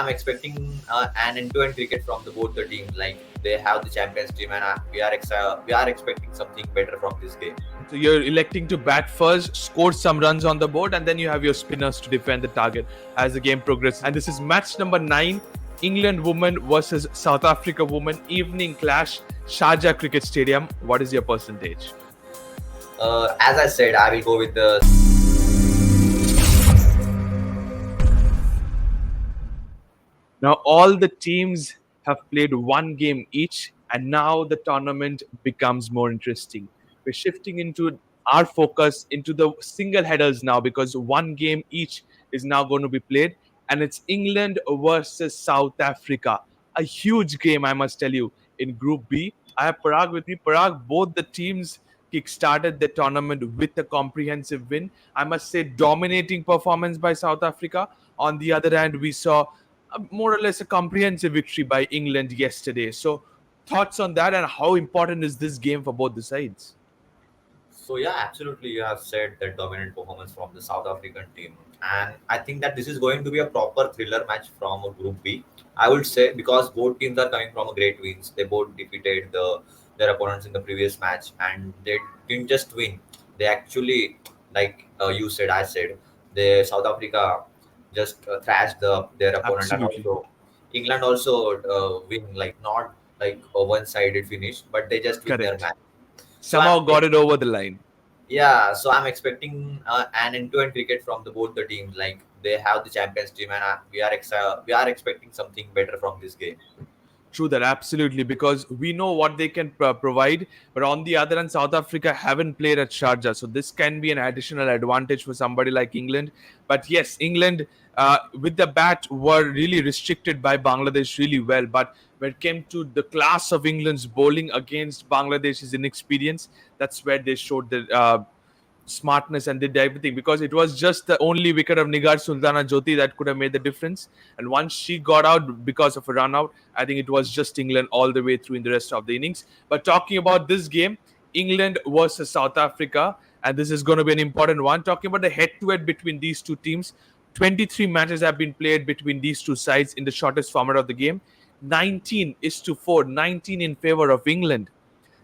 I'm expecting an end-to-end cricket from both the teams. Like they have the champions team, and we are expecting something better from this game. So you're electing to bat first, score some runs on the board, and then you have your spinners to defend the target as the game progresses. And this is match number 9, England women versus South Africa women, evening clash, Sharjah Cricket Stadium. What is your percentage? As I said, I will go with the. Now, all the teams have played one game each, and now the tournament becomes more interesting. We're shifting into our focus into the single headers now because one game each is now going to be played, and it's England versus South Africa. A huge game, I must tell you, in Group B. I have Parag with me. Parag, both the teams kick-started the tournament with a comprehensive win. I must say, dominating performance by South Africa. On the other hand, we saw more or less a comprehensive victory by England yesterday. So, thoughts on that and how important is this game for both the sides? So yeah, absolutely, you have said that dominant performance from the South African team, and I think that this is going to be a proper thriller match from a Group B. I would say because both teams are coming from a great wins. They both defeated their opponents in the previous match, and they didn't just win. They actually, like you said, I said, the South Africa just thrashed their opponent, and Absolutely. also England also win, like not like a one-sided finish, but they just win their Correct. match. So Somehow got it over the line. yeah, so I'm expecting an end-to-end cricket from both the teams. Like they have the champions team, and we are expecting something better from this game. True that, absolutely, because we know what they can provide. But on the other hand, South Africa haven't played at Sharjah, so this can be an additional advantage for somebody like England. But yes, England with the bat were really restricted by Bangladesh really well. But when it came to the class of England's bowling against Bangladesh's inexperience, that's where they showed the smartness and did everything because it was just the only wicket of Nigar Sultana Jyoti that could have made the difference. And once she got out because of a run out, I think it was just England all the way through in the rest of the innings. But talking about this game, England versus South Africa, and this is going to be an important one. Talking about the head to head between these two teams, 23 matches have been played between these two sides in the shortest format of the game. 19 is to 4, 19 in favor of England.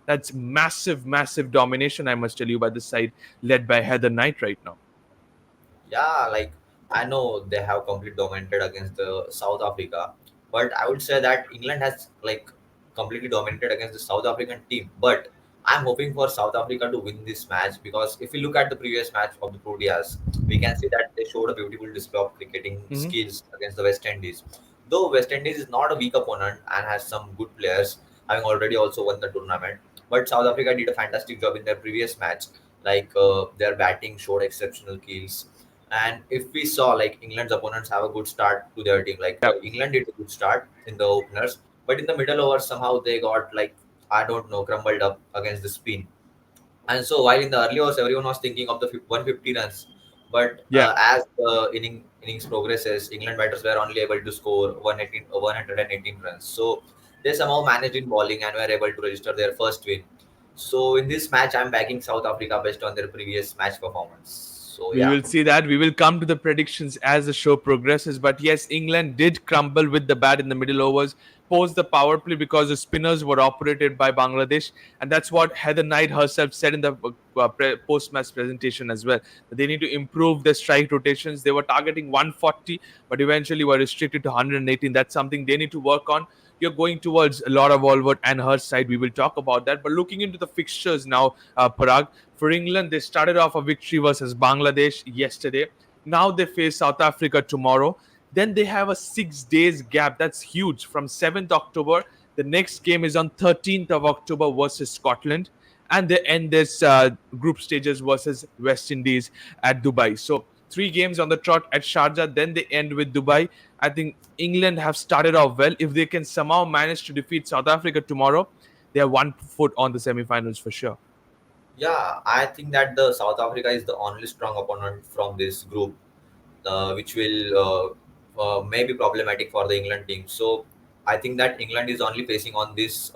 That's massive, massive domination, I must tell you, by the side led by Heather Knight right now. Yeah, like I know they have completely dominated against the South Africa, but I would say that England has like completely dominated against the South African team. But I'm hoping for South Africa to win this match because if we look at the previous match of the Proteas, we can see that they showed a beautiful display of cricketing Mhm. skills against the West Indies. Though West Indies is not a weak opponent and has some good players, having already also won the tournament, but South Africa did a fantastic job in their previous match. Like their batting showed exceptional kills, and if we saw like England's opponents have a good start to their team, like Yeah. England did a good start in the openers, but in the middle over somehow they got like I don't know crumbled up against the spin. And so while in the early overs everyone was thinking of the 150 runs, but Yeah. as the innings progresses, England batters were only able to score 118, 118 runs. So they somehow managed in bowling and were able to register their first win. So in this match, I'm backing South Africa based on their previous match performance. So We yeah. will see that. We will come to the predictions as the show progresses. But yes, England did crumble with the bat in the middle overs, post the power play because the spinners were operated by Bangladesh. And that's what Heather Knight herself said in the post match presentation as well. That they need to improve their strike rotations. They were targeting 140, but eventually were restricted to 118. That's something they need to work on. You're going towards Laura Walworth and her side. We will talk about that. But looking into the fixtures now, Parag, for England, they started off a victory versus Bangladesh yesterday. Now they face South Africa tomorrow. Then they have a 6 days gap. That's huge. From 7th October, the next game is on 13th of October versus Scotland. And they end this group stages versus West Indies at Dubai. So 3 games on the trot at Sharjah. Then they end with Dubai. I think England have started off well. If they can somehow manage to defeat South Africa tomorrow, they have 1 foot on the semi-finals for sure. Yeah, I think that the South Africa is the only strong opponent from this group, which will may be problematic for the England team. So I think that England is only facing on this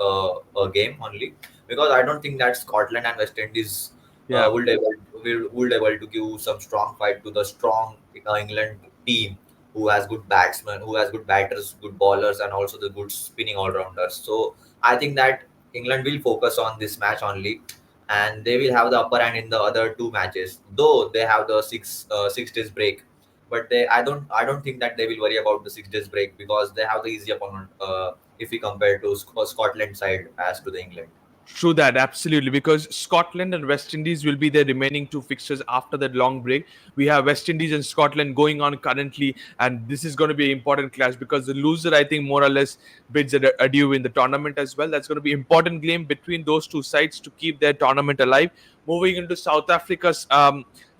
game only because I don't think that Scotland and West Indies Yeah. would able to give some strong fight to the strong England team. who has good batsmen, who has good batters, good bowlers, and also the good spinning all rounders. So I think that England will focus on this match only, and they will have the upper hand in the other two matches. Though they have the 6 days break, but I don't think that they will worry about the 6 days break because they have the easy opponent if we compare to Scotland side as to the England. True that, absolutely. Because Scotland and West Indies will be their remaining two fixtures after that long break. We have West Indies and Scotland going on currently, and this is going to be an important clash because the loser, I think, more or less bids adieu in the tournament as well. That's going to be important game between those two sides to keep their tournament alive. Moving into South Africa's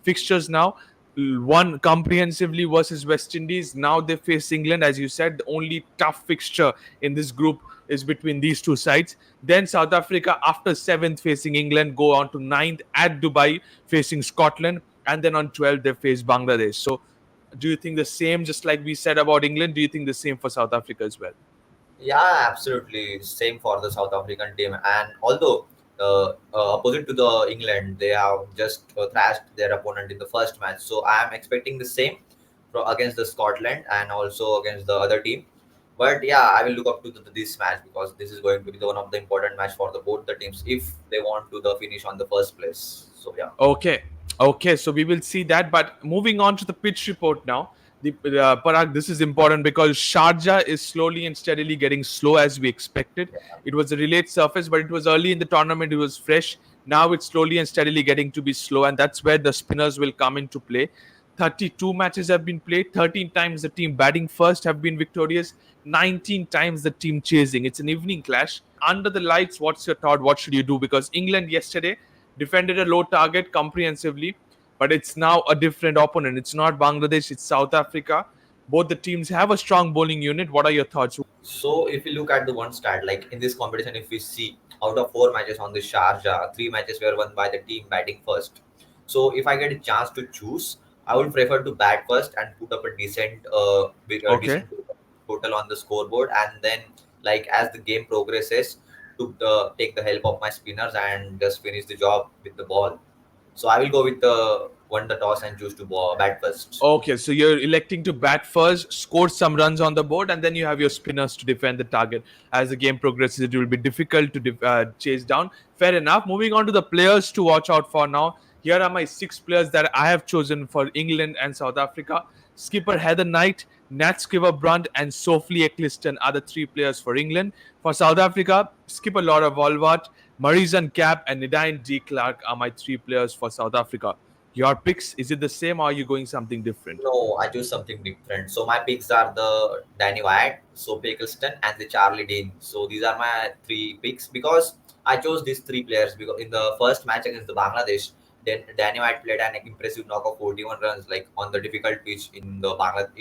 fixtures now. One comprehensively versus West Indies. Now they face England, as you said. The only tough fixture in this group is between these two sides. Then South Africa, after seventh facing England, go on to ninth at Dubai facing Scotland, and then on 12th they face Bangladesh. So, do you think the same, just like we said about England? Do you think the same for South Africa as well? Yeah, absolutely. Same for the South African team. And although opposite to the England, they have just thrashed their opponent in the first match. So I am expecting the same against the Scotland and also against the other team. But yeah, I will look up to this match because this is going to be the one of the important match for the both the teams if they want to the finish on the first place. So yeah. Okay. Okay, so we will see that. But moving on to the pitch report now. Parag, this is important because Sharjah is slowly and steadily getting slow as we expected. It was a relate surface, but it was early in the tournament. It was fresh. Now it's slowly and steadily getting to be slow, and that's where the spinners will come into play. 32 matches have been played. 13 times the team batting first have been victorious. 19 times the team chasing. It's an evening clash. Under the lights, what's your thought? What should you do? Because England yesterday defended a low target comprehensively, but it's now a different opponent. It's not Bangladesh, it's South Africa. Both the teams have a strong bowling unit. What are your thoughts? So if you look at the one stat, like in this competition, if we see out of 4 matches on the Sharjah, 3 matches were won by the team batting first. So if I get a chance to choose, I would prefer to bat first and put up a Okay. decent total on the scoreboard, and then like as the game progresses, to take the help of my spinners and just finish the job with the ball. So I will go with the won the toss and choose to bat first. Okay, so you're electing to bat first, score some runs on the board, and then you have your spinners to defend the target. As the game progresses, it will be difficult to chase down. Fair enough. Moving on to the players to watch out for now. Here are my 6 players that I have chosen for England and South Africa. Skipper Heather Knight, Nat Skipper and Sophie Eccleston are the 3 players for England. For South Africa, skipper Laura Volvaert, Marizan Cap, and Nadine D. Clark are my 3 players for South Africa. Your picks, is it the same or are you going something different? No, I choose something different. So my picks are the Danny White, Sophie Eccleston, and the Charlie Dean. So these are my 3 picks because I chose these 3 players because in the first match against the Bangladesh, then Danny White played an impressive knock of 41 runs, like on the difficult pitch in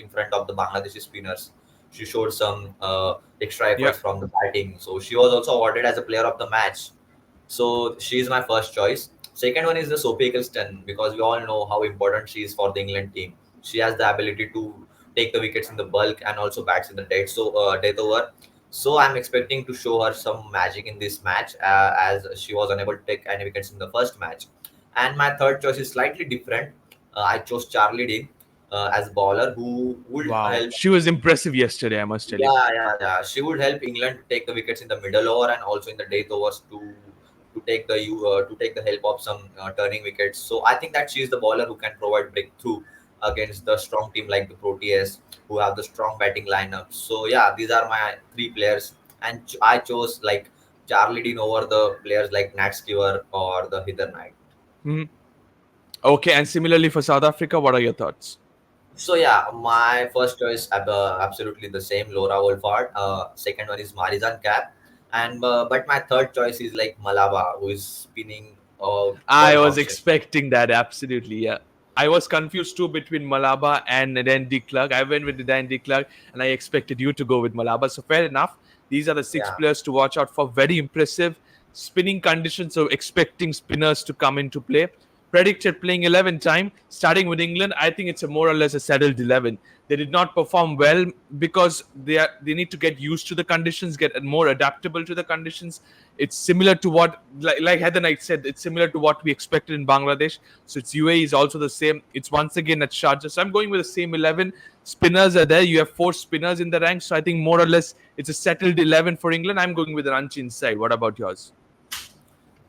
front of the Bangladeshi spinners. She showed some extra Yeah. efforts from the batting. So she was also awarded as a player of the match. So she is my first choice. Second one is the Sophie Eccleston because we all know how important she is for the England team. She has the ability to take the wickets in the bulk and also bats in the death over. So I'm expecting to show her some magic in this match as she was unable to take any wickets in the first match. And my third choice is slightly different. I chose Charlie Dean as a bowler who would Wow. help. She was impressive yesterday, I must tell you. Yeah. She would help England to take the wickets in the middle over and also in the death overs to take the help of some turning wickets. So I think that she is the bowler who can provide breakthrough against the strong team like the Proteas, who have the strong batting lineup. So yeah, these are my 3 players, and I chose like Charlie Dean over the players like Nat Skewer or the Heather Knight. Mhm. Okay, and similarly for South Africa, what are your thoughts? So yeah, my first choice absolutely the same, Laura Wolford. Second one is Marizan Cap, and but my third choice is like Malaba, who is spinning I one was option. expecting that, absolutely, yeah. I was confused too between Malaba and Dandy Clark. I went with the Dandy Clark and I expected you to go with Malaba. So fair enough. These are the six Yeah. players to watch out for. Very impressive spinning conditions, so expecting spinners to come into play. predicted playing 11 time, starting with England, I think it's a more or less a settled 11. They did not perform well because they need to get used to the conditions, get more adaptable to the conditions. It's similar to what, like Heather Knight said, it's similar to what we expected in Bangladesh. So it's UAE is also the same. It's once again at Sharjah. So I'm going with the same 11. Spinners are there. You have four spinners in the ranks. So I think more or less it's a settled 11 for England. I'm going with an unchanged side. What about yours?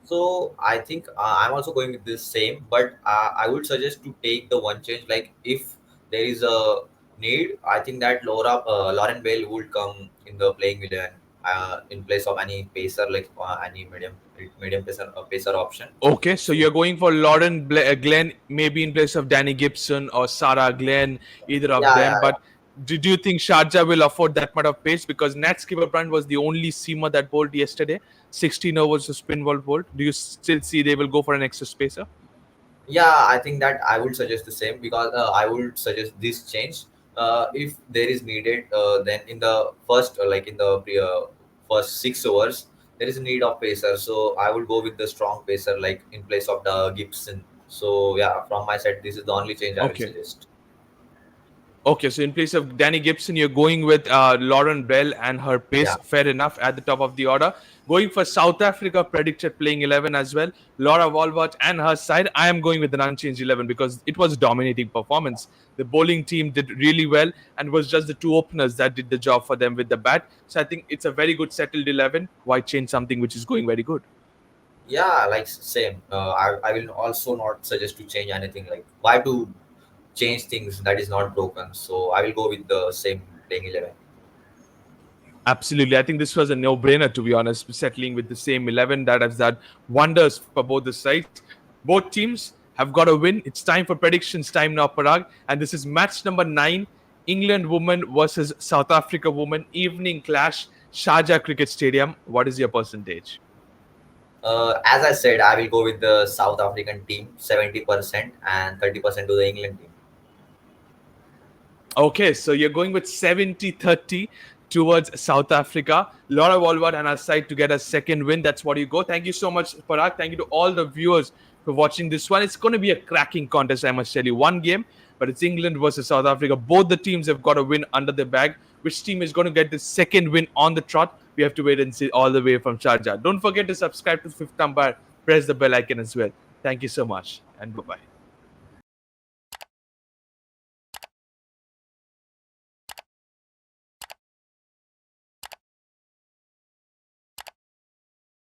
So I think I'm also going with this same, but I would suggest to take the one change. Like if there is a need, I think that Lauren Bale would come in the playing 11 in place of any pacer, like any medium pacer option. Okay, so So you're going for Glenn, maybe in place of Danny Gibson or Sarah Glenn, either of yeah, them. yeah, But do you think Sharjah will afford that much of pace? Because Nat Skipperbrand was the only seamer that bowled yesterday, 16 overs to spin ball bowled. Do you still see they will go for an extra spacer? yeah, I think that I would suggest the same because I would suggest this change. If there is needed, then in the first, like in the first 6 overs, there is a need of pacer. So I would go with the strong pacer, like in place of the Gibson. So yeah, from my side, this is the only change I will Okay. suggest. Okay, so in place of Danny Gibson, you're going with Lauren Bell and her pace. Yeah. Fair enough at the top of the order. Going for South Africa, predicted playing 11 as well. Laura Walwart and her side. I am going with an unchanged 11 because it was a dominating performance. The bowling team did really well and was just the two openers that did the job for them with the bat. So I think it's a very good settled 11. Why change something which is going very good? Yeah, like same. I will also not suggest to change anything. Like why to change things that is not broken. So I will go with the same playing 11. Absolutely. I think this was a no brainer, to be honest, settling with the same 11 that has done wonders for both the sides. Both teams have got a win. It's time for predictions time now, Parag. And this is match number 9, England women versus South Africa women, evening clash, Sharjah Cricket Stadium. What is your percentage? As I said, I will go with the South African team 70% and 30% to the England team. Okay, so you're going with 70-30 towards South Africa. Laura Walward and our side to get a second win. That's what you go. Thank you so much, Parag. Thank you to all the viewers for watching this one. It's going to be a cracking contest, I must tell you. One game, but it's England versus South Africa. Both the teams have got a win under their bag. Which team is going to get the second win on the trot? We have to wait and see all the way from Sharjah. Don't forget to subscribe to Fifth Umpire. Press the bell icon as well. Thank you so much, and bye bye.